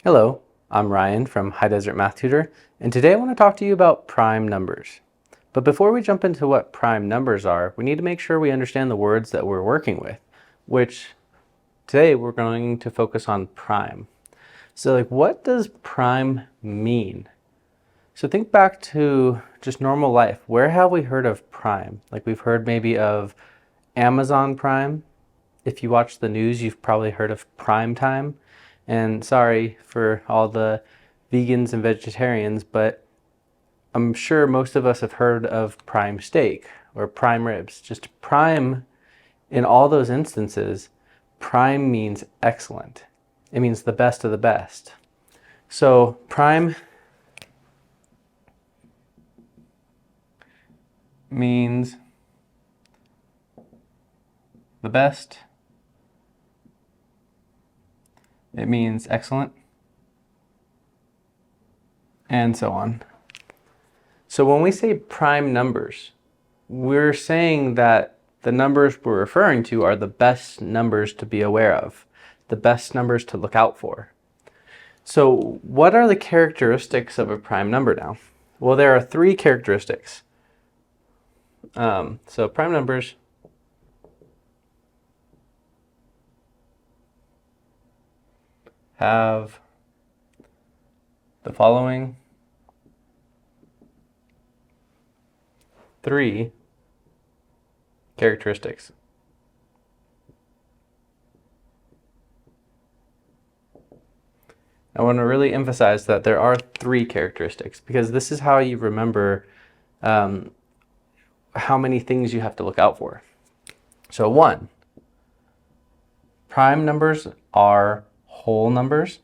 Hello, I'm Ryan from High Desert Math Tutor, and today I want to talk to you about prime numbers. But before we jump into what prime numbers are, we need to make sure we understand the words that we're working with, which today we're going to focus on prime. So what does prime mean? So think back to just normal life. Where have we heard of prime? We've heard maybe of Amazon Prime. If you watch the news, you've probably heard of prime time. And sorry for all the vegans and vegetarians, but I'm sure most of us have heard of prime steak or prime ribs. Just prime, in all those instances, prime means excellent. It means the best of the best. So prime means the best. It means excellent, and so on. So when we say prime numbers, we're saying that the numbers we're referring to are the best numbers to be aware of, the best numbers to look out for. So what are the characteristics of a prime number now? Well, there are three characteristics. So prime numbers have the following three characteristics. I want to really emphasize that there are three characteristics because this is how you remember how many things you have to look out for. So 1, prime numbers are whole numbers.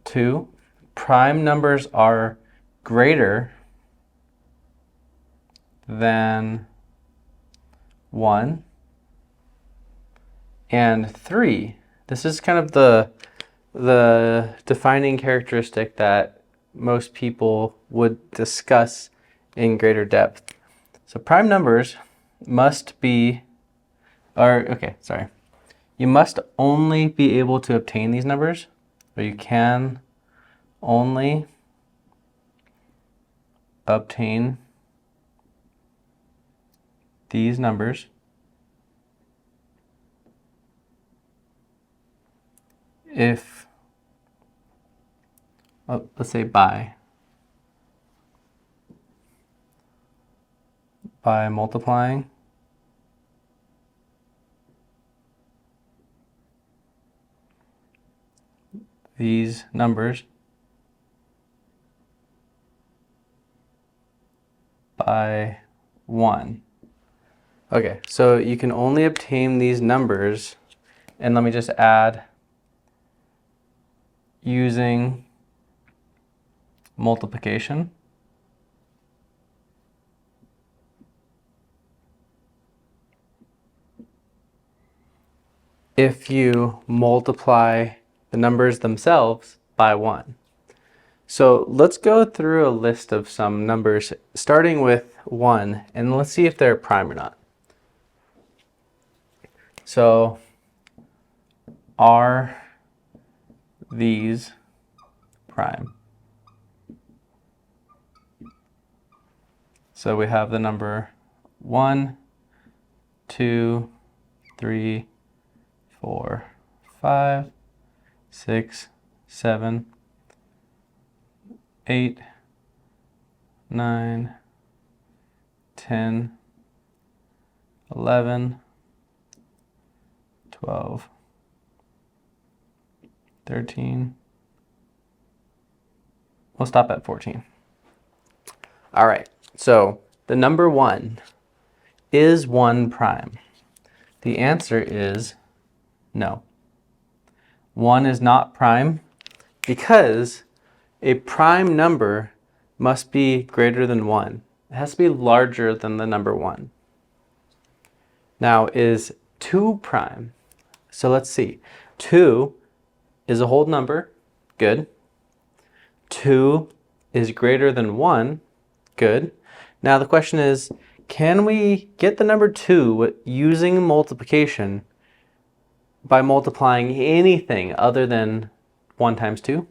2, prime numbers are greater than 1. And 3, this is kind of the defining characteristic that most people would discuss in greater depth. So prime numbers must be, you must only be able to obtain these numbers, or you can only obtain these numbers if, let's say by multiplying these numbers by 1. Okay, so you can only obtain these numbers, and let me just add, using multiplication. If you multiply the numbers themselves by 1. So let's go through a list of some numbers starting with 1, and let's see if they're prime or not. So are these prime? So we have the number 1, 2, 3, 4, 5, 6, 7, 8, 9, 10, 11, 12, 13. We'll stop at 14. All right, so the number 1, is 1 prime? The answer is no. 1 is not prime because a prime number must be greater than 1. It has to be larger than the number 1. Now, is 2 prime? So let's see. 2 is a whole number. Good. 2 is greater than 1. Good. Now the question is, can we get the number 2 using multiplication by multiplying anything other than 1 times 2?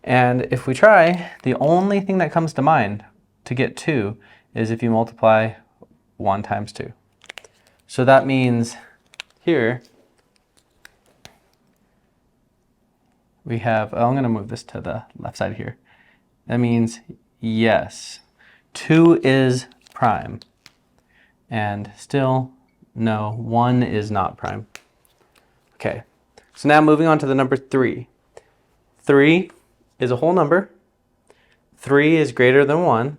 And if we try, the only thing that comes to mind to get 2 is if you multiply 1 times 2. So that means here we have, I'm going to move this to the left side here. That means yes, 2 is prime. And still, no, 1 is not prime. Okay, so now moving on to the number 3. 3 is a whole number. 3 is greater than 1.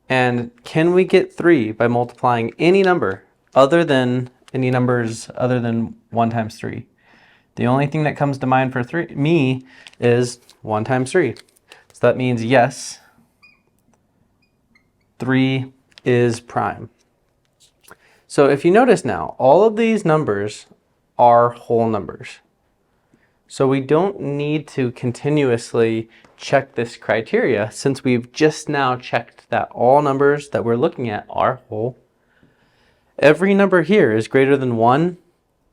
And can we get 3 by multiplying any number other than any numbers other than 1 times 3? The only thing that comes to mind for me is 1 times 3. So that means yes, 3 is prime. So if you notice now, all of these numbers are whole numbers. So we don't need to continuously check this criteria since we've just now checked that all numbers that we're looking at are whole. Every number here is greater than 1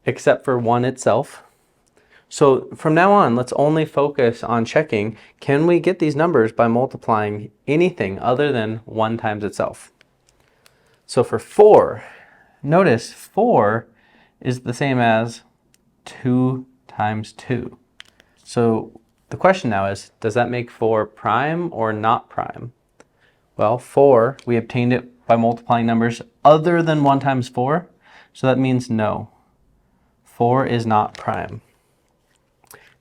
except for 1 itself. So from now on, let's only focus on checking, can we get these numbers by multiplying anything other than 1 times itself? So for 4, notice 4 is the same as 2 times 2. So the question now is, does that make 4 prime or not prime? Well, 4, we obtained it by multiplying numbers other than 1 times 4. So that means no, 4 is not prime.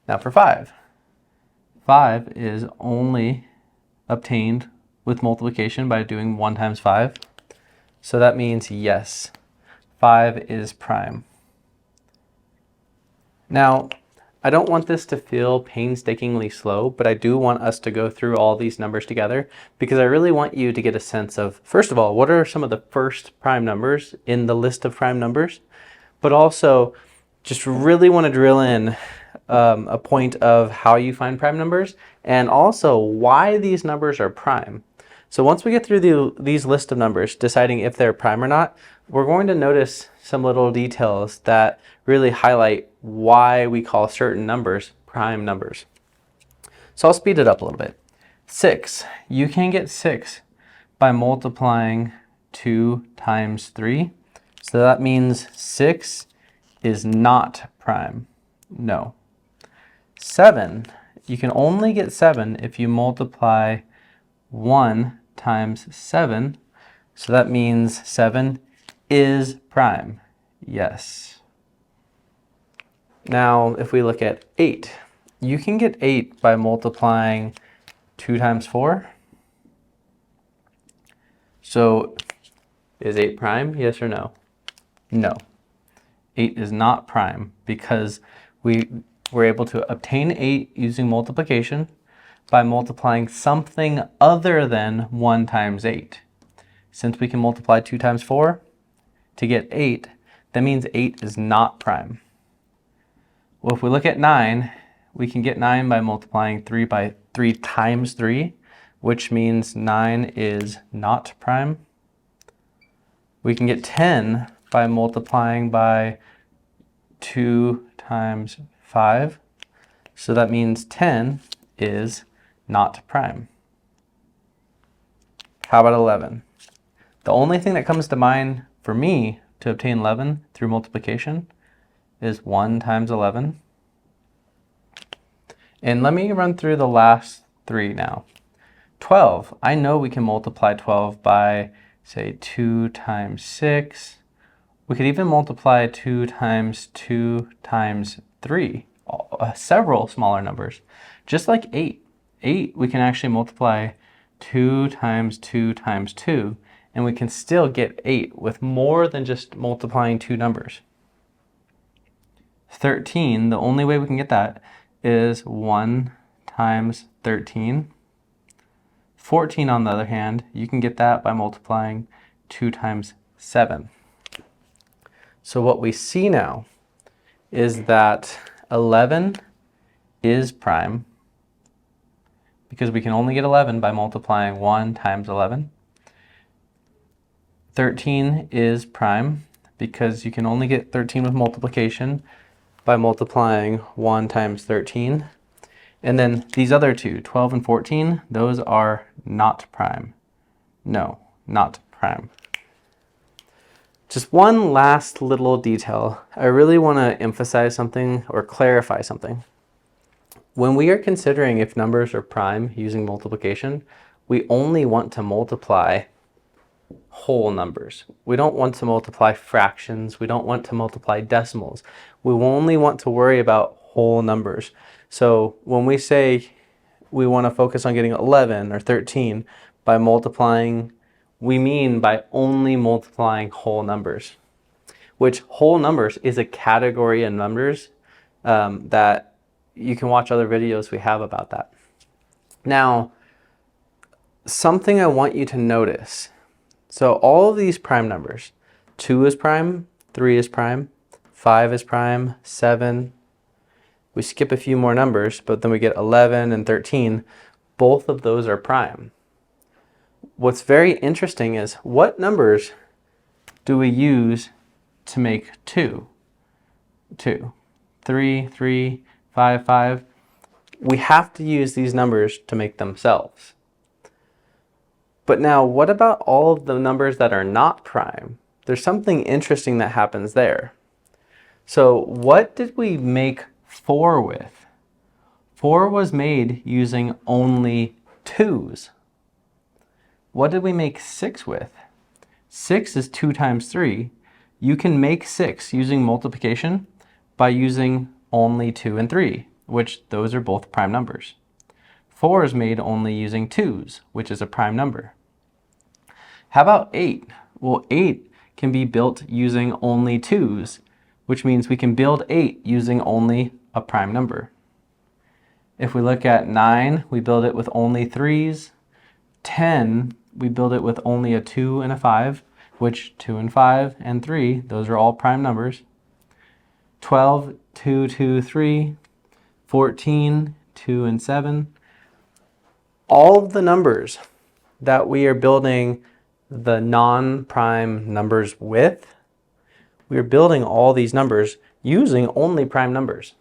Now for 5. 5 is only obtained with multiplication by doing 1 times 5. So that means yes, 5 is prime. Now, I don't want this to feel painstakingly slow, but I do want us to go through all these numbers together because I really want you to get a sense of, first of all, what are some of the first prime numbers in the list of prime numbers, but also just really want to drill in a point of how you find prime numbers and also why these numbers are prime. So once we get through these list of numbers, deciding if they're prime or not, we're going to notice some little details that really highlight why we call certain numbers prime numbers. So I'll speed it up a little bit. 6, you can get 6 by multiplying 2 times 3. So that means 6 is not prime. No. 7, you can only get 7 if you multiply 1 times 7. So that means 7 is prime. Yes. Now, if we look at 8, you can get 8 by multiplying 2 times 4. So is 8 prime? Yes or no? No. 8 is not prime because we were able to obtain 8 using multiplication by multiplying something other than 1 times 8. Since we can multiply 2 times 4 to get 8, that means 8 is not prime. Well, if we look at 9, we can get 9 by multiplying 3 times 3, which means 9 is not prime. We can get 10 by multiplying by 2 times 5. So that means 10 is not prime. How about 11? The only thing that comes to mind for me to obtain 11 through multiplication is 1 times 11. And let me run through the last 3 now. 12, I know we can multiply 12 by, say, 2 times 6. We could even multiply 2 times 2 times 3, several smaller numbers. Just like 8. 8, we can actually multiply 2 times 2 times 2, and we can still get 8 with more than just multiplying 2 numbers. 13, the only way we can get that is 1 times 13. 14, on the other hand, you can get that by multiplying 2 times 7. So what we see now is that 11 is prime because we can only get 11 by multiplying 1 times 11. 13 is prime because you can only get 13 with multiplication by multiplying 1 times 13. And then these other two, 12 and 14, those are not prime. No, not prime. Just one last little detail. I really want to emphasize something or clarify something. When we are considering if numbers are prime using multiplication, we only want to multiply whole numbers. We don't want to multiply fractions. We don't want to multiply decimals. We only want to worry about whole numbers. So when we say we want to focus on getting 11 or 13 by multiplying, we mean by only multiplying whole numbers, which whole numbers is a category in numbers that you can watch other videos we have about that. Now, something I want you to notice. So all of these prime numbers, 2 is prime, 3 is prime, 5 is prime, 7. We skip a few more numbers, but then we get 11 and 13. Both of those are prime. What's very interesting is what numbers do we use to make 2? 2, 3, 3, 5, 5. We have to use these numbers to make themselves. But now, what about all of the numbers that are not prime? There's something interesting that happens there. So what did we make 4 with? 4 was made using only 2's. What did we make 6 with? 6 is 2 times 3. You can make 6 using multiplication by using only 2 and 3, which those are both prime numbers. 4 is made only using 2's, which is a prime number. How about 8? Well, 8 can be built using only 2's, which means we can build 8 using only a prime number. If we look at 9, we build it with only 3's. 10, we build it with only a 2 and a 5, which 2 and 5 and 3, those are all prime numbers. 12, 2, 2, 3. 14, 2 and 7. All of the numbers that we are building the non-prime numbers with, we are building all these numbers using only prime numbers.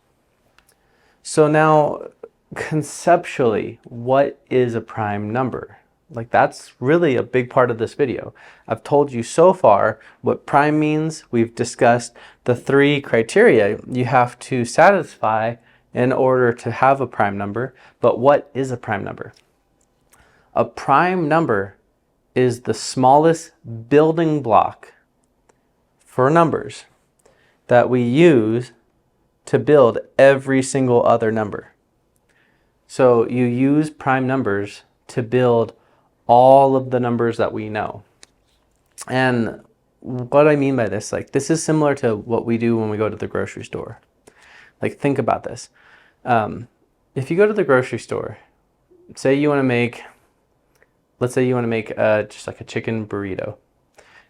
So now, conceptually, what is a prime number? Like, that's really a big part of this video. I've told you so far what prime means. We've discussed the 3 criteria you have to satisfy in order to have a prime number. But what is a prime number? A prime number is the smallest building block for numbers that we use to build every single other number. So you use prime numbers to build all of the numbers that we know. And what I mean by this, like, this is similar to what we do when we go to the grocery store. Like, think about this. If you go to the grocery store, say you want to make, let's say you want to make just like a chicken burrito.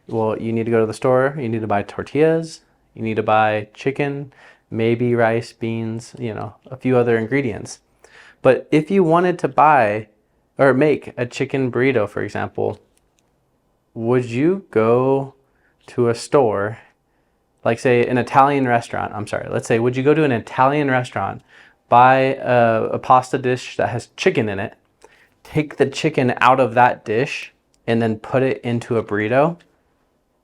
Well, you need to go to the store, you need to buy tortillas, you need to buy chicken, maybe rice, beans, a few other ingredients. But if you wanted to buy or make a chicken burrito, for example, would you go to a store, like say an Italian restaurant, let's say, would you go to an Italian restaurant, buy a pasta dish that has chicken in it, take the chicken out of that dish, and then put it into a burrito?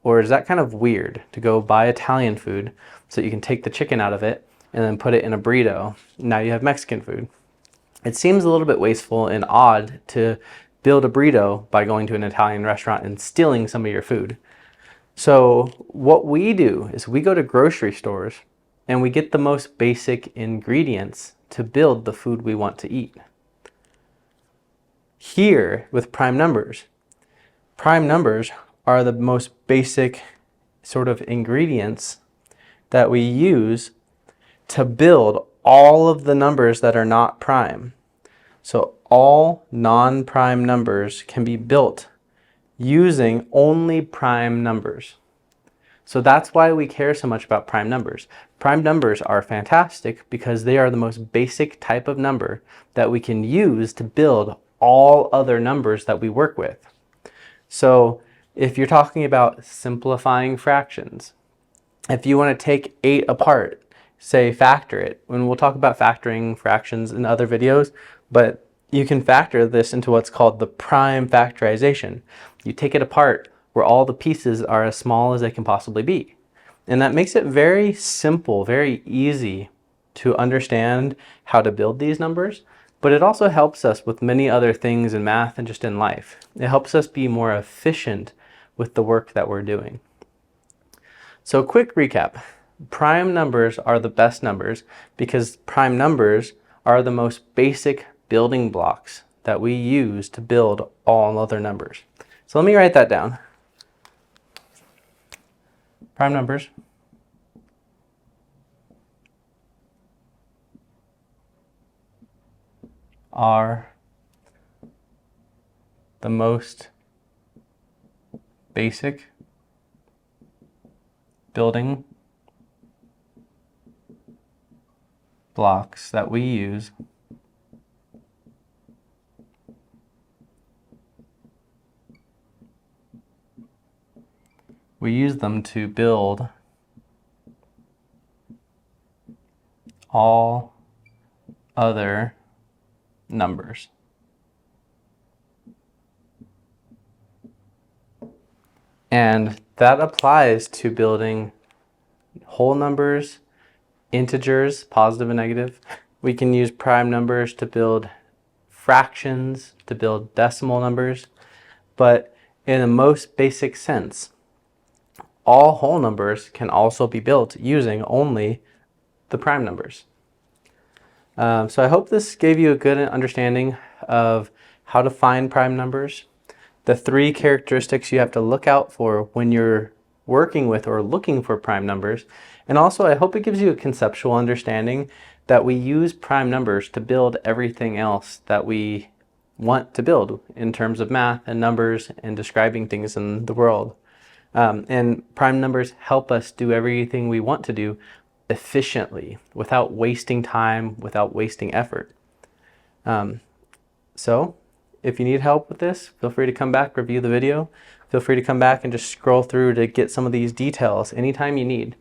Or is that kind of weird to go buy Italian food so you can take the chicken out of it and then put it in a burrito? Now you have Mexican food. It seems a little bit wasteful and odd to build a burrito by going to an Italian restaurant and stealing some of your food. So what we do is we go to grocery stores and we get the most basic ingredients to build the food we want to eat. Here with prime numbers are the most basic sort of ingredients that we use to build all of the numbers that are not prime. So all non-prime numbers can be built using only prime numbers. So that's why we care so much about prime numbers. Prime numbers are fantastic because they are the most basic type of number that we can use to build all other numbers that we work with. So If you're talking about simplifying fractions, if you want to take 8 apart, say factor it, and we'll talk about factoring fractions in other videos, but you can factor this into what's called the prime factorization. You take it apart where all the pieces are as small as they can possibly be. And that makes it very simple, very easy to understand how to build these numbers, but it also helps us with many other things in math and just in life. It helps us be more efficient with the work that we're doing. So quick recap, prime numbers are the best numbers because prime numbers are the most basic building blocks that we use to build all other numbers. So let me write that down. Prime numbers are the most basic building blocks that we use them to build all other numbers. And that applies to building whole numbers, integers, positive and negative. We can use prime numbers to build fractions, to build decimal numbers. But in the most basic sense, all whole numbers can also be built using only the prime numbers. So I hope this gave you a good understanding of how to find prime numbers, the 3 characteristics you have to look out for when you're working with or looking for prime numbers, and also I hope it gives you a conceptual understanding that we use prime numbers to build everything else that we want to build in terms of math and numbers and describing things in the world. And prime numbers help us do everything we want to do efficiently, without wasting time, without wasting effort. So if you need help with this, feel free to come back, review the video. Feel free to come back and just scroll through to get some of these details anytime you need.